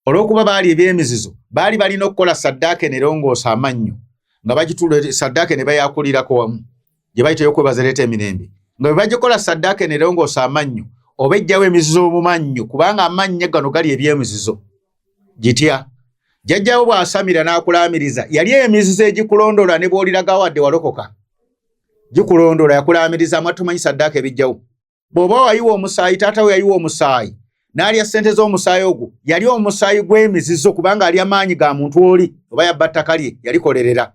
Olw'okuba baali eby'emizizo baali balina okukola saddaaka enerongoosa amannyo nga bagituula saddaaka ne bayakulirako wamu gye bayita ey'okwebaza ereeta emirembe nga bwe bagikola saddaaka enerongoosa amannyo oba ejjawo emizizo mu mannyo kubanga amannyo gano gali eby'emizizo gitya. Jjajjawo bw'asamira n'akulaamiriza yali emizizo egikulondoola ne bw'oliraga wadde walokoka gikulondoola yakulaamiriza amatumanyi saddaaka ebijjawo. Bw'oba wayiwa omusaayi taata we yayiwa omusaayi n'alya ssente z'omusaayi ogwo yali omusaayi gw'emizizo kubanga ali amaanyi ga muntu oli oba yabba ttaka lye yalikolerera.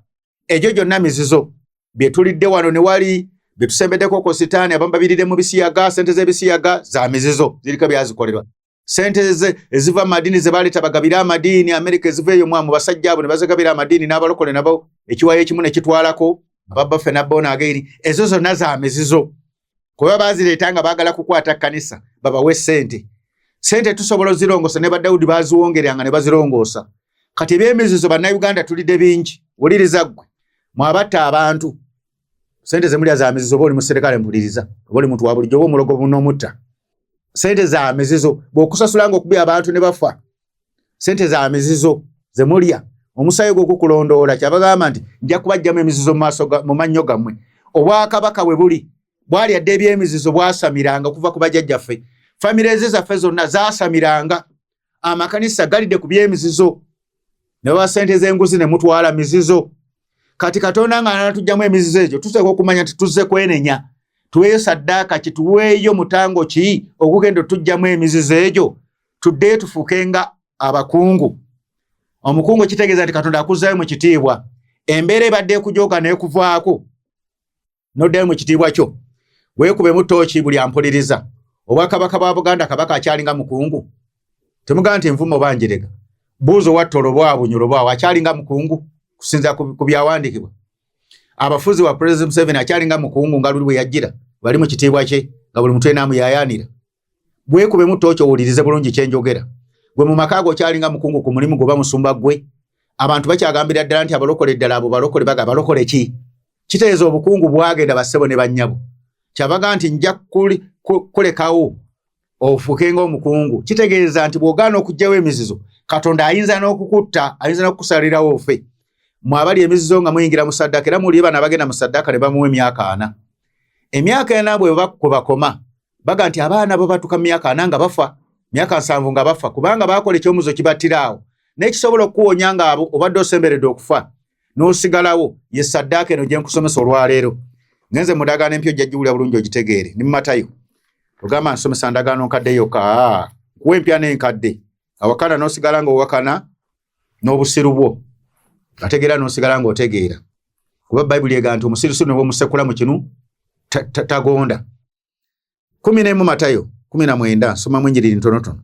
Egyo gyonna mizizo bye tulidde wano ne wali bye tusembeddeko ko sitaani abamu babirire mu bisiyaga ssente z'ebisiyaga za mizizo ziriko byazikolerwa. Ssente eziva amadiini ze baleeta bagabira amadiini Amerika eziva eyo mu basajja abo ne bazigabira amadiini n'abalokole nabo ekiwayo ekimu ne kitwalako ababaffe nabboona ageeri ezo zonna za mizizo kuba baazireeta nga baagala kukwata kkanisa babawe ssente. Ssente tusobola ozirongoosa ne Badawudi baaziwongeranga ne bazirongoosa. Kati eby'emizizo bannayuganda tulidde bingi wuliriza ggwe mwabatta abantu ssente zemulya za mizizo oba oli muserikale mpuliriza oba oli muntu wa bulijjo oba omulogo bunoomutta. Ssente za mizizo bw'okusasula nga okubya abantu ne bafa ssente za mizizo zemulya omusaayi gwo gukulondoola kyabagamba nti nja kubajjamu emizizo mu mannyo gammwe. Obwakabaka bwe buli bwali adde eby'emizizo bwasamiranga okuva ku bajjajjaffe. Famire zaffe zonna zaasamiranga amakanisa galidde ku by'emizizo ne bwa ssente z'enguzi ne mutwala mizizo. Kati Katonda nga anatujjamu emizizo egyo tuteekwa okumanya nti tuzze kwenenya tuweeyo saddaaka kituweeyo mutango ki okugenda otujjamu emizizo egyo tuddeyo tufuukenga abakungu. Omukungu kitegeeza nti Katonda akuzzaayo mu kitiibwa embeera ebadde ekujooga n'ekuvaako n'oddayo mu kitiibwa kyo weekubemu ttooki buli ampuliriza. Obwakabaka bwa Buganda kabaka akyalinga mukungu temugamba nti nvumo banjerega buuzo wattolo bwabunyulo bwawo akyalinga mukungu kusinza ku byawandiikibwa. Abafuzi wa President Museveni akyalinga mukungu nga luli bwe yajjira bali mu kitiibwa kye nga buli mutwe n'amuyayaanira. Bwekubemu ttooki owulirize bulungi kye njogera. Gwe mu maka go okyalinga mukungu ku mulimu gwe musumba gwe abantu bakyagambira ddala nti abalokole ddala abo balokole baga balokole ki kitegeeza obukungu bwagenda bassebo ne bannyabo kyabaga nti nja kulekawo ofuukenga omukungu. Kitegeeza nti bw'ogaana okugyawo emizizo Katonda ayinza n'okukutta ayinza n'okukusalirawo ofe. Mwabali emizizo nga muyingira mu saddaaka era muli bana bagenda mu saddaaka ne bamuwa emyaka 4. Emyaka 4 bwe bakoma baga nti abaana bo batuka mu myaka 4 nga bafa myaka 7 nga bafa kubanga bakola ekyomuzo kibattiraawo n'ekisobola okuwonya nga abo obadde osemberedde okufa n'osigalawo ye saddaaka eno gye nkusomesa olwaleero. Ngenze mu ndagaano empya ojja giwulira bulungi ogitegeere. Ni mu Matayo ogamba nsomesa ndagaano nkadde yokka kuwa empya n'enkadde awakana n'osigala ng'owakana n'obusiru bwo ategeera n'osigala ng'otegeera kuba Bayibuli egamba nti omusirusiru ne bw'omusekula mu kinu tagonda. 11 Matayo 19 somamu enjiri ntonotono.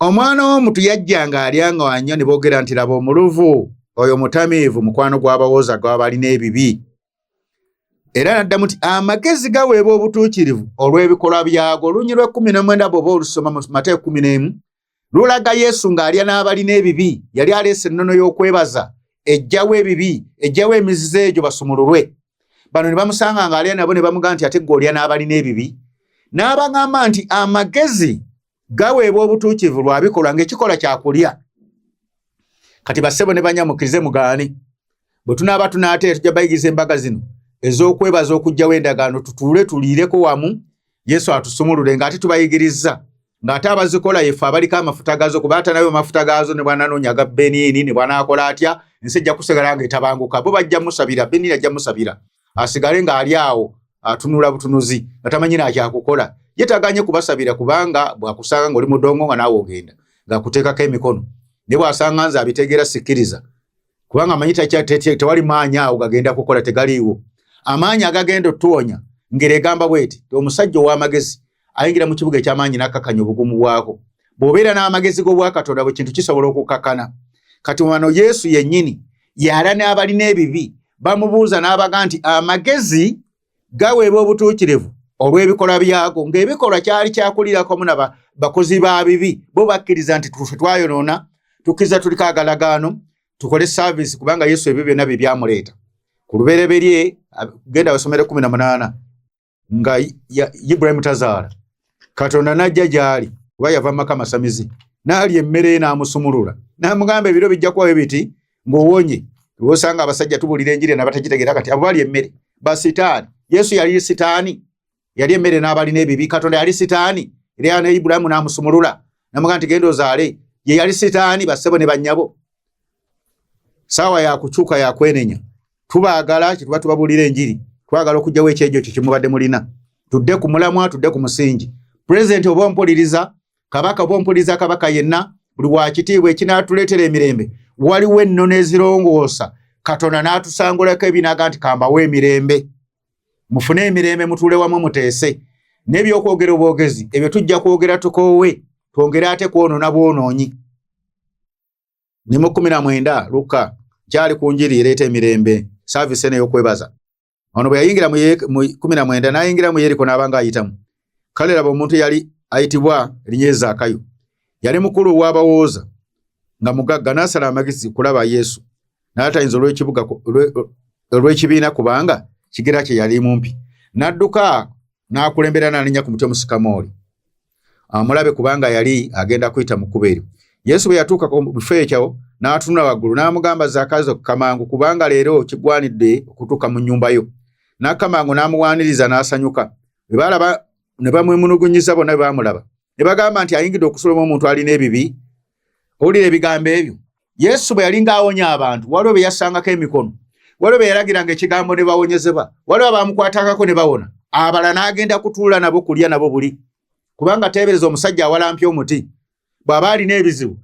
Omwana w'omuntu yajja ng'alya nga wanywa ne boogera nti laba omuluvu oyo mutamiivu mukwano gw'abawooza gw'abalina ebibi. Era n'addamu nti amagezi gaweebwa obutuukirivu olw'ebikolwa byago. Olunyiriri lwa 19 bw'oba olusoma mu Matayo 11 lulaga Yesu ng'alya n'abalina ebibi. Yali aleese ennono y'okwebaza ejjawo ebibi ejjawo emizizo egyo basumululwe. Bano ne bamusanga ng'alya nabo ne bamugamba nti ate ggwe olya n'abalina ebibi. N'abagamba nti amagezi gaweebwa obutuukirivu lwa bikolwa ng'ekikola kyakulya. Kati bassebo ne banyamukkirize mugaane. Bwe tunaaba tunaate tujja bayigiriza embaga zino ez'okwebaza okugyawo endagaano tutuule tuliireko wamu Yesu atusumulule ng'ate tubayigiriza ng'ate abazikola yefe abaliko amafuta gaazo kuba ate nayo amafuta gaazo ne bwananoonya ga Beniini ne bwanaakola atya ensi ejja kusigala ng'etabanguka. Bo bajja musabira, Beniini ajja musabira asigale ng'ali awo atunula butunuzi nga tamanyi nakyakukola. Ye tagaanye kubasabira kubanga bw'akusanga ng'oli mudongo nga naawe ogenda ng'akuteekako emikono. Ne bw'asanga nze abitegeera sikkiriza kubanga amanyi tewali maanyi awo gagenda kukola tegaliiwo. Amaanyi agagenda otuwonya ngeri egamba bweti omusajja ow'amagezi ayingira mu kibuga eky'amaanyi n'akkakanya obugumu bwako. Bw'obeera n'amagezi g'obwakatonda bwe kintu kisobola okukakkana. Kati wano Yesu yennyini yala n'abalina ebibi bamubuuza n'abaga nti amagezi gaweebwa obutuukirivu olw'ebikolwa byago ng'ebikolwa kyali kyakulirako mu naba bakozi ba bibi. Bo bakkiriza nti tufe twayonoona tukkiriza tuliko agalagaano tukole service kubanga Yesu ebyo byonna bye byamuleeta. Ku lubereberye genda basomere 18 nga Ibrahimu tazaala Katonda najja gy'ali kuba yava maka masamizi n'ali emmere n'amusumulula n'amugamba ebiro bijja kuba biti ng'owonye. Osanga abasajja tubulira enjiri n'abatagitegeera kati abo bali emmere basitaani. Yesu yali sitaani yali emmere n'abalina ebibi. Katonda yali sitaani era ne Ibrahimu n'amusumulula n'amugamba nti genda ozaale. Ye yali sitaani bassebo ne bannyabo. Saawa ya kukyuka ya kwenenya tubaagala kituba tubabulira enjiri twagala okugyawo ekyejo kyo kimubadde mulina. Tudde ku mulamwa tudde ku musingi. President oba ompuliriza kabaka oba ompuliriza kabaka yenna buli wakitiibwa ekinaatuleetera emirembe waliwo ennono ezirongoosa. Katonda n'atusangulako ebinaga nti kambawo emirembe mufune emirembe mutuule wamu muteese. N'ebyokwogera obwogezi ebyo tujja kwogera tukoowe twongere ate kwonoona bwonoonyi. Ne mu 19 Luka kyali ku njiri ereeta emirembe service eno ey'okwebaza. Ono bwe yayingira mu 19 n'ayingira mu Yeriko n'abanga ayitamu. Kale laba omuntu yali ayitibwa erinnya Zaakayo. Yali mukulu w'abawooza nga mugagga n'asala amagezi kulaba Yesu. N'atayinza olw'ekibiina kubanga kigera kye yali mumpi. N'adduka n'akulembera n'alinnya ku muti omusikamooli amulabe kubanga yali agenda kuyita mu kkubo eryo. Yesu bwe yatuuka ku bifo ekyo n'atunula waggulu n'amugamba Zaakayo kamangu kubanga leero kigwanidde okutuuka mu nnyumba yo. N'akamangu n'amuwaaniriza n'asanyuka. Bwe baalaba ne bamwemunugunyiza bonna bwe baamulaba ne bagamba nti ayingidde okusuluma omuntu alina ebibi. Owulira ebigambo ebyo. Yesu bwe yali ng'awonya abantu waliwo bwe yassangako emikono, waliwo bwe yalagiranga ekigambo ne bawonyezebwa, waliwo abaamukwatangako ne bawona. Abalala n'agenda kutuula nabo kulya nabo buli. Kubanga teebereza omusajja awalampya omuti bw'aba alina ebizibu.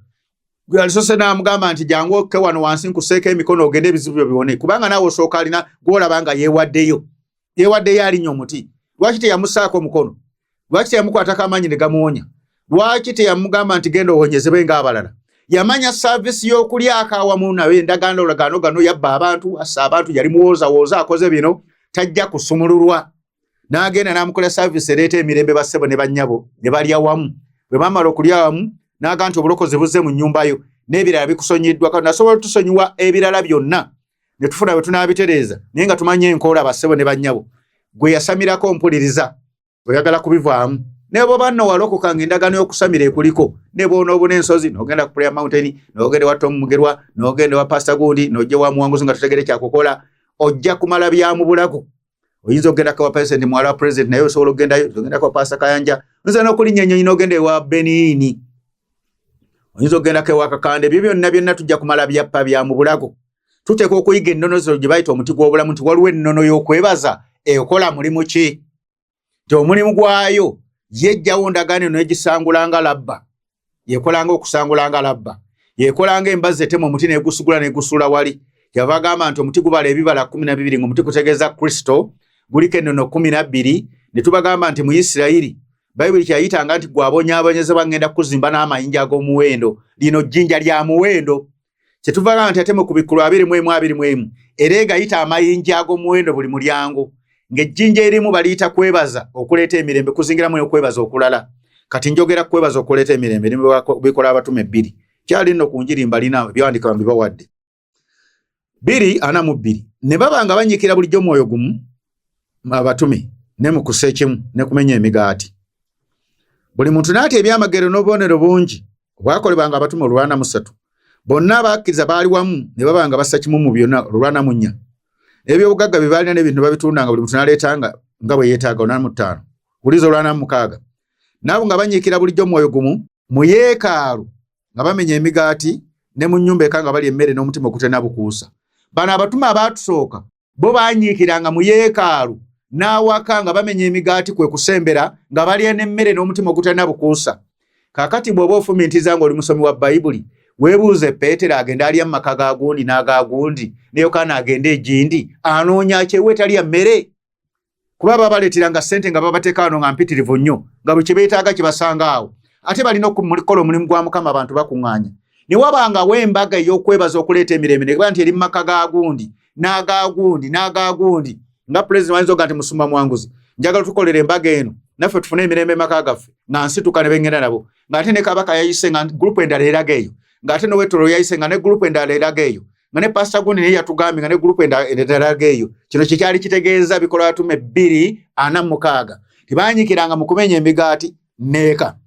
Gwe alisose n'amugamba nti jangu okke wano wansi nkuseeko emikono ogende ebizibu byo biwone. Kubanga naawe osooka alina gw'olaba nga yeewaddeyo alinya omuti. Lwaki teyamussaako mukono? Lwaki teyamukwatako amaanyi ne gamuwonya? Lwaki teyamugamba nti genda owonyezebwe ng'abalala? Yamanya saavisi y'okulya akawamu nawe endagaano olagaano gano yabba abantu assa abantu yali muwoozawooza akoze bino tajja kusumululwa. N'agenda n'amukola saavisi ereeta emirembe bassebo ne bannyabo ne balya wamu. Bwe baamala okulya wamu n'agamba nti obulokozi buzze mu nnyumba yo n'ebirala bikusonyiddwa. Katonda asobola tusonyiwa ebirala byonna ne tufuna bwe tunaabitereeza naye nga tumanye enkoola bassebo ne bannyabo. Gwe yasamirako mpuliriza oyagala kubivaamu. Ne bw'oba nno walokoka ng'endagaano y'okusamira ekuliko ne bw'onoobuna ensozi n'ogenda ku Prayer Mountain n'ogenda wa Tom Mugerwa n'ogenda wa Pastor Gundi n'ojja wa Muwanguzi nga tutegere kyakukola ojja kumala byamu bulago. Oyinza ogendako wa President mwala wa President naye osobola ogendayo ogendako wa Pastor Kayanja oyinza n'okulinnya ennyonyi n'ogenda ewa Beniini oyinza ogendako ewa Kakande. Ebyo byonna tujja kumala byappa byamu bulago. Tuteeka okuyiga ennono zino gye bayita omuti gw'obulamu nti waliwo ennono y'okwebaza ekola mulimu ki? Nti omulimu gwayo yejjawo ndagaano eno egisangula nga labba yekolanga okusangulanga labba yekolanga embazi etema omuti negusugula negusula wali kyava agamba nti omuti gubala ebibala 12 ng'omuti gutegeeza Kristo guliko ennono 12 ne tubagamba nti mu Isirayiri Bayibuli kyayitanga nti gwabonyaabonyezebwa ngenda kuzimba n'amayinja ag'omuwendo lino jjinja lya muwendo kyetuvagamba nti ate mu kubikulu 21 era egayita amayinja ag'omuwendo buli mulyango ng'ejjinja erimu baliyita kwebaza okuleeta emirembe kuzingiramu okwebaza okulala kati njogera kwebaza okuleeta emirembe bikola abatume 2 kyali nno ku njirimba lina byandika bibawadde 2:42 ne babanga banyikira bulijjo mwoyo gumu abatume ne mu kusekimu ne kumenya emigaati buli muntu naati ebyamagero n'obubonero bungi bwakolebwanga abatume 83 bonna abakkiriza baali wamu ne babanga bassa kimu mu byonna 84 ebyobugagga bye baalina n'ebintu babitundanga buli muntu n'aleetanga nga bwe yeetaaga 85 bulizo 86 nabo nga banyiikira bulijjo mwoyo gumu mu yeekaalu nga bamenya emigaati ne mu nnyumba eka nga bali emmere n'omutima ogutena bukuusa bano abatume abaatusooka bo baanyiikiranga mu yeekaalu n'awaka nga bamenya emigaati kwe kusembera nga balya n'emmere n'omutima ogutena bukuusa kaakati bw'oba ofumintiza ng'oli musomi wa Bayibuli weebuuze Peetero agenda alya mu maka ga gundi n'aga gundi ne Yokaana agenda egindi anoonya kyewe talya mmere kuba babaleeteranga ssente nga babateeka wano nga mpitirivu nnyo nga bwe kye beetaaga kibasanga awo ate balina okukola omulimu gwa Mukama abantu bakuŋŋaanya ne wabangawo embaga ey'okwebaza okuleeta emirembe ne gamba nti eri mu maka ga gundi n'aga gundi nga pulezidenti wayinza oga nti Musumba Mwanguzi njagala tukolera embaga eno naffe tufune emirembe maka gaffe nga nsituka ne bengenda nabo ng'ate ne Kabaka yayise nga gurupu endala eraga eyo ng'ate n'Owetoro yayise nga ne gurupu endala eraga eyo nga ne Pastor Gundi naye yatugambye nga ne gurupu endala eraga eyo kino kyali kitegeeza bikola batume 2:46 tibaanyikiranga mu kumenya emigaati neeka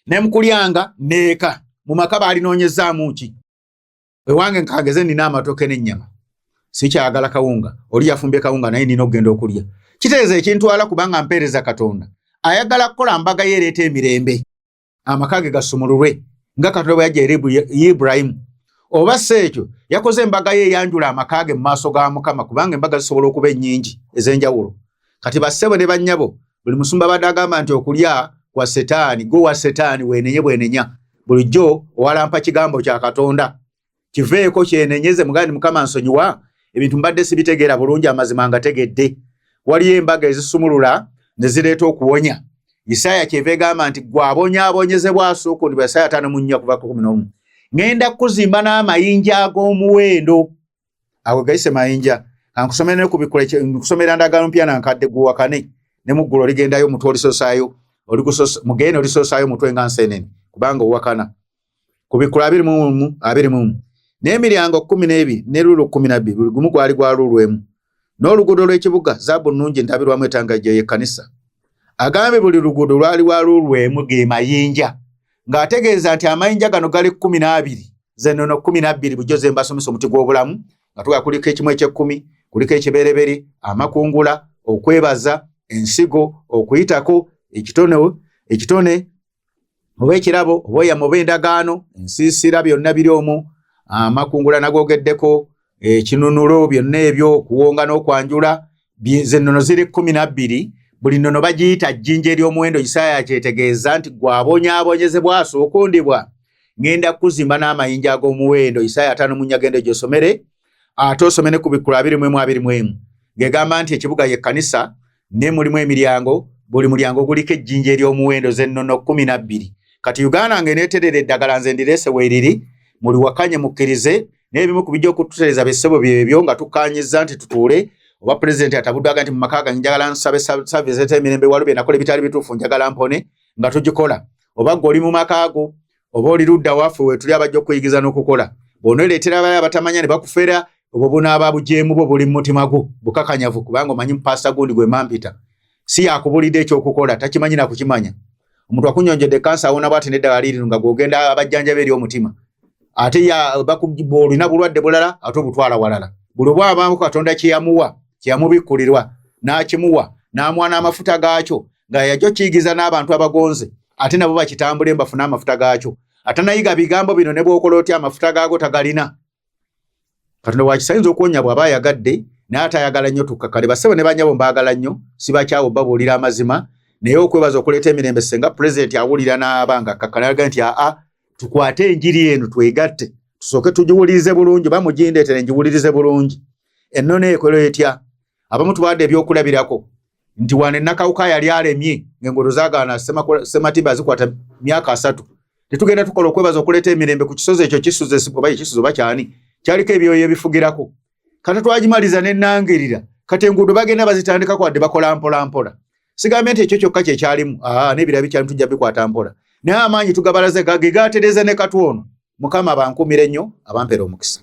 ne mu kulyanga neeka mu maka baalinoonyezaamu ki ewange nkageze nina amatoke n'ennyama sikyagala kawunga oli yafumbye kawunga naye nina okugenda okulya kitegeeza ekintwala kubanga mpeereza Katonda ayagala kukola mbaga yeereeta emirembe amaka ge gasumululwe nga Katonda bwe yajja eri Ibulayimu oba si ekyo yakoze embaga ye eyanjula amaka ge mu maaso ga Mukama kubanga embaga zisobola okuba ennyingi ez'enjawulo kati bassebo ne bannyabo buli musumba badde agamba nti okulya kwa setaani go wa setaani weenenye bwenenya bulijjo owalampa kigambo kya Katonda kiveeko kyenenyeze mugandi Mukama nsonyiwa ebintu mbadde sibitegeera bulungi amazima ngategedde waliyo embaga ezisumulula ne zireeta okuwonya Isaaya kyeva egamba nti gwabonyaabonyezebwa asooka ndi Isaaya 5:4 kuva ku 11 ngenda kuzimba n'amayinja ag'omuwendo ago gayise mayinja ankusomera ne kubikula nkusomera ndagaano mpya nankadde guwakane ne mu ggulo ligendayo omutwe olisosaayo mugende olisosaayo omutwe nga nsenene kubanga owakana kubikula 20 n'emiryango 12 ne lulu 12 buli gumu gwali gwa lulu emu n'oluguudo lw'ekibuga zaabu nnungi ntabirwamu etangajja y'ekkanisa agambe buli luguudo lwali lwa lulu emu ge mayinja ng'ategeeza nti amayinja gano gali 12 zennono 12 bujjo ze mbasomesa omuti gw'obulamu nga tuga kuliko ekimu eky'ekkumi kuliko ekibereberi amakungula okwebaza ensigo okuyitako ekitone oba ekirabo oba oyama oba endagaano ensiisira byonna biri omwo amakungula nagogeddeko ekinunulo byonna ebyo okuwonga n'okwanjula zennono ziri 12 buli nnono bagiyita jjinja ery'omuwendo Isaaya kyetegeeza nti gwabonyaabonyezebwa asookondebwa ngenda kuzimba n'amayinja ag'omuwendo Isaaya 5 gende gyosomere ate osome ne ku bikulu 20:21 ng'egamba nti ekibuga y'ekkanisa ne mulimu emiryango buli mulyango guliko ejjinja ery'omuwendo zennono 12 kati Uganda ng'eneeterera eddagala nze ndireese weeriri muli wakanye mukkirize n'ebimu ku bijja okututereeza bessebo byebyo nga tukkaanyizza nti tutuule oba pulezidenti atabudde aga nti mu maka gange njagala nsabe saavisi ez'emirembe walubye nakola ebitali bituufu njagala mpone nga tugikola oba gwe mu maka ago oba oli ludda waffe weetuli abajja okuyigiza n'okukola bw'onoleetera abaali abatamanya ne bakufera obwo bunaaba bujeemu bwo buli mu mutima gwo bukakanyavu kubanga omanyi Pastor Gundi gwe mampita si yakubulidde ekyokukola takimanyi na kukimanya omuntu akunyonjedde kansa awona bw'ati n'eddagala liri nga gw'ogenda abajjanjabe eri omutima ate olina bulwadde bulala ate obutwala walala buli bw'abamu Katonda kyeyamubikkulirwa n'akimuwa n'amwana amafuta gaakyo nga yajja kiyigiza n'abantu abagonze ate nabo bakitambule mbafune amafuta gaakyo ate nayiga bigambo bino ne bw'okola otya amafuta gaago tagalina Katonda wakisayinza okuwonya bw'aba ayagadde naye ate ayagala nnyo tukkakale bassebo ne bannyabo mbaagala nnyo sibakyawo babuulira amazima naye okwebaza okuleeta emirembe senga president awulira n'abanga kakalaga nti tukwate enjiri eno twegatte tusooke tugiwulirize bulungi bamugindeetere ngiwulirize bulungi ennona ekwero etya abamu tubawadde ebyokulabirako nti wane Nakawuka yali alemye ng'engoto zaagaana Ssematiba zikwata myaka 3 tetugenda tukola okwebaza okuleeta emirembe ku kisozi ekyo kisuze oba ekisozi oba kyani kyaliko ebyoyo ebifugirako kati twagimaliza n'ennangirira kati enguudo bagenda bazitandika kwadde bakola mpola sigambye nti ekyo kyokka kyekyalimu n'ebirala bikyalimu tujja bikwata mpola naye amaanyi tugabalaze gage gatereze ne katono Mukama abankumire nnyo abampera omukisa